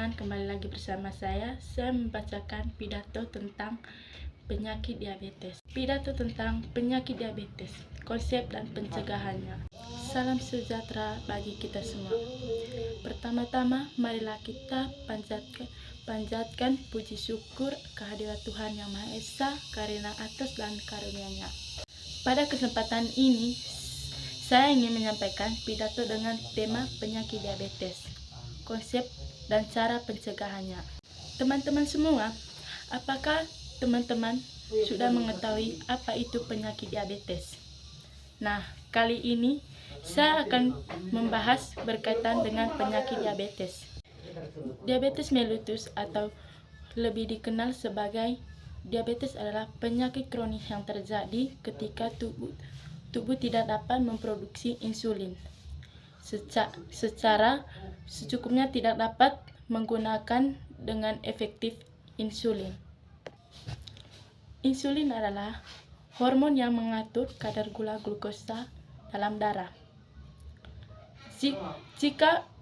teman-teman, kembali lagi bersama saya membacakan pidato tentang penyakit diabetes. Pidato tentang penyakit diabetes, konsep dan pencegahannya. Salam sejahtera bagi kita semua. Pertama-tama, marilah kita panjatkan puji syukur kehadirat Tuhan Yang Maha Esa karena atas dan karunia-Nya. Pada kesempatan ini, saya ingin menyampaikan pidato dengan tema penyakit diabetes, konsep dan cara pencegahannya. Teman-teman semua, apakah teman-teman sudah mengetahui apa itu penyakit diabetes? Nah, kali ini saya akan membahas berkaitan dengan penyakit diabetes. Diabetes mellitus atau lebih dikenal sebagai diabetes adalah penyakit kronis yang terjadi ketika tubuh tidak dapat memproduksi insulin secara secukupnya, tidak dapat menggunakan dengan efektif insulin. Insulin adalah hormon yang mengatur kadar gula glukosa dalam darah.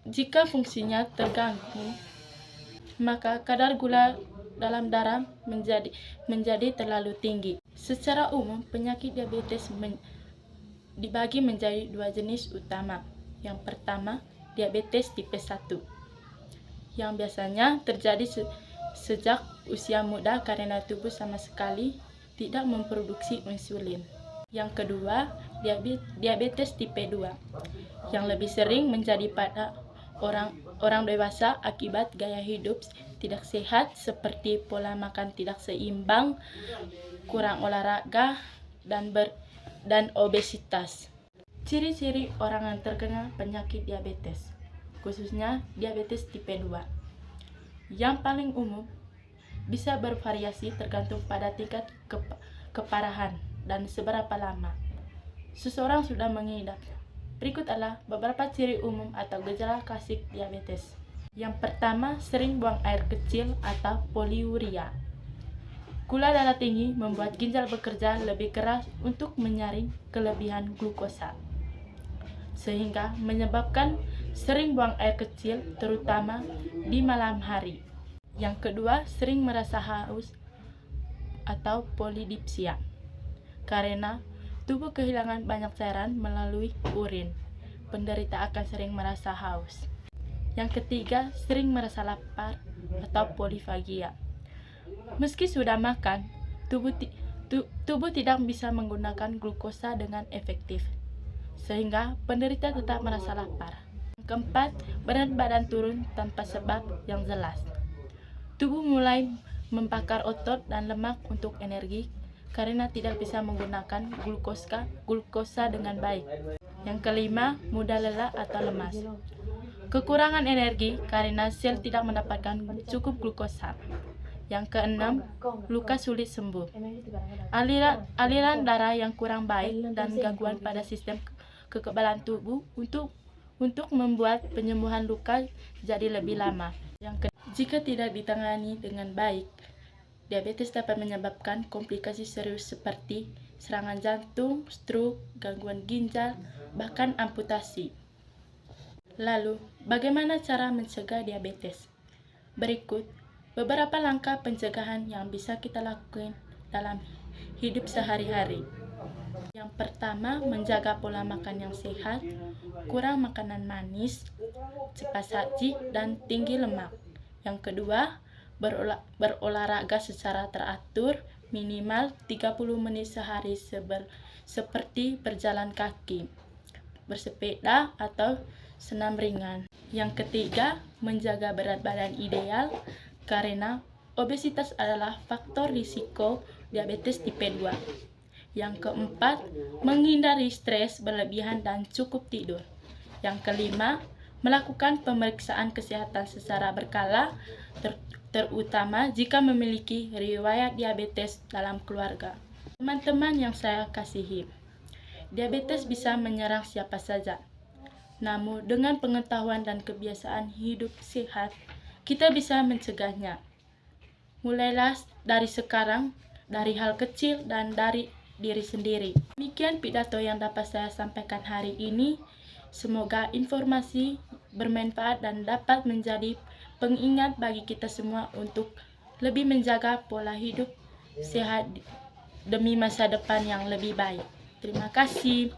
Jika fungsinya terganggu, maka kadar gula dalam darah menjadi terlalu tinggi. Secara umum, penyakit diabetes dibagi menjadi dua jenis utama. Yang pertama, diabetes tipe 1, yang biasanya terjadi sejak usia muda karena tubuh sama sekali tidak memproduksi insulin. Yang kedua, diabetes tipe 2, yang lebih sering menjadi pada orang dewasa akibat gaya hidup tidak sehat seperti pola makan tidak seimbang, kurang olahraga, dan obesitas. Ciri-ciri orang yang terkena penyakit diabetes, khususnya diabetes tipe 2, yang paling umum bisa bervariasi tergantung pada tingkat keparahan dan seberapa lama seseorang sudah mengidapnya. Berikut adalah beberapa ciri umum atau gejala klasik diabetes. Yang pertama, sering buang air kecil atau poliuria. Gula darah tinggi membuat ginjal bekerja lebih keras untuk menyaring kelebihan glukosa, sehingga menyebabkan sering buang air kecil, terutama di malam hari. Yang kedua, sering merasa haus atau polidipsia, karena tubuh kehilangan banyak cairan melalui urin. Penderita akan sering merasa haus. Yang ketiga, sering merasa lapar atau polifagia. Meski sudah makan, tubuh tidak bisa menggunakan glukosa dengan efektif, sehingga penderita tetap merasa lapar. Yang keempat, berat badan turun tanpa sebab yang jelas. Tubuh mulai membakar otot dan lemak untuk energi karena tidak bisa menggunakan glukosa dengan baik. Yang kelima, mudah lelah atau lemas. Kekurangan energi karena sel tidak mendapatkan cukup glukosa. Yang keenam, luka sulit sembuh. Aliran darah yang kurang baik dan gangguan pada sistem kekebalan tubuh untuk membuat penyembuhan luka jadi lebih lama. Jika tidak ditangani dengan baik, diabetes dapat menyebabkan komplikasi serius seperti serangan jantung, stroke, gangguan ginjal, bahkan amputasi. Lalu, bagaimana cara mencegah diabetes? Berikut beberapa langkah pencegahan yang bisa kita lakukan dalam hidup sehari-hari. Yang pertama, menjaga pola makan yang sehat, kurang makanan manis, cepat saji, dan tinggi lemak. Yang kedua, berolahraga secara teratur, minimal 30 menit sehari seperti berjalan kaki, bersepeda, atau senam ringan. Yang ketiga, menjaga berat badan ideal, karena obesitas adalah faktor risiko diabetes tipe 2. Yang keempat, menghindari stres berlebihan dan cukup tidur. Yang kelima, melakukan pemeriksaan kesehatan secara berkala, terutama jika memiliki riwayat diabetes dalam keluarga. Teman-teman yang saya kasihi, diabetes bisa menyerang siapa saja. Namun, dengan pengetahuan dan kebiasaan hidup sehat, kita bisa mencegahnya. Mulailah dari sekarang, dari hal kecil dan dari diri sendiri. Demikian pidato yang dapat saya sampaikan hari ini. Semoga informasi bermanfaat dan dapat menjadi pengingat bagi kita semua untuk lebih menjaga pola hidup sehat demi masa depan yang lebih baik. Terima kasih.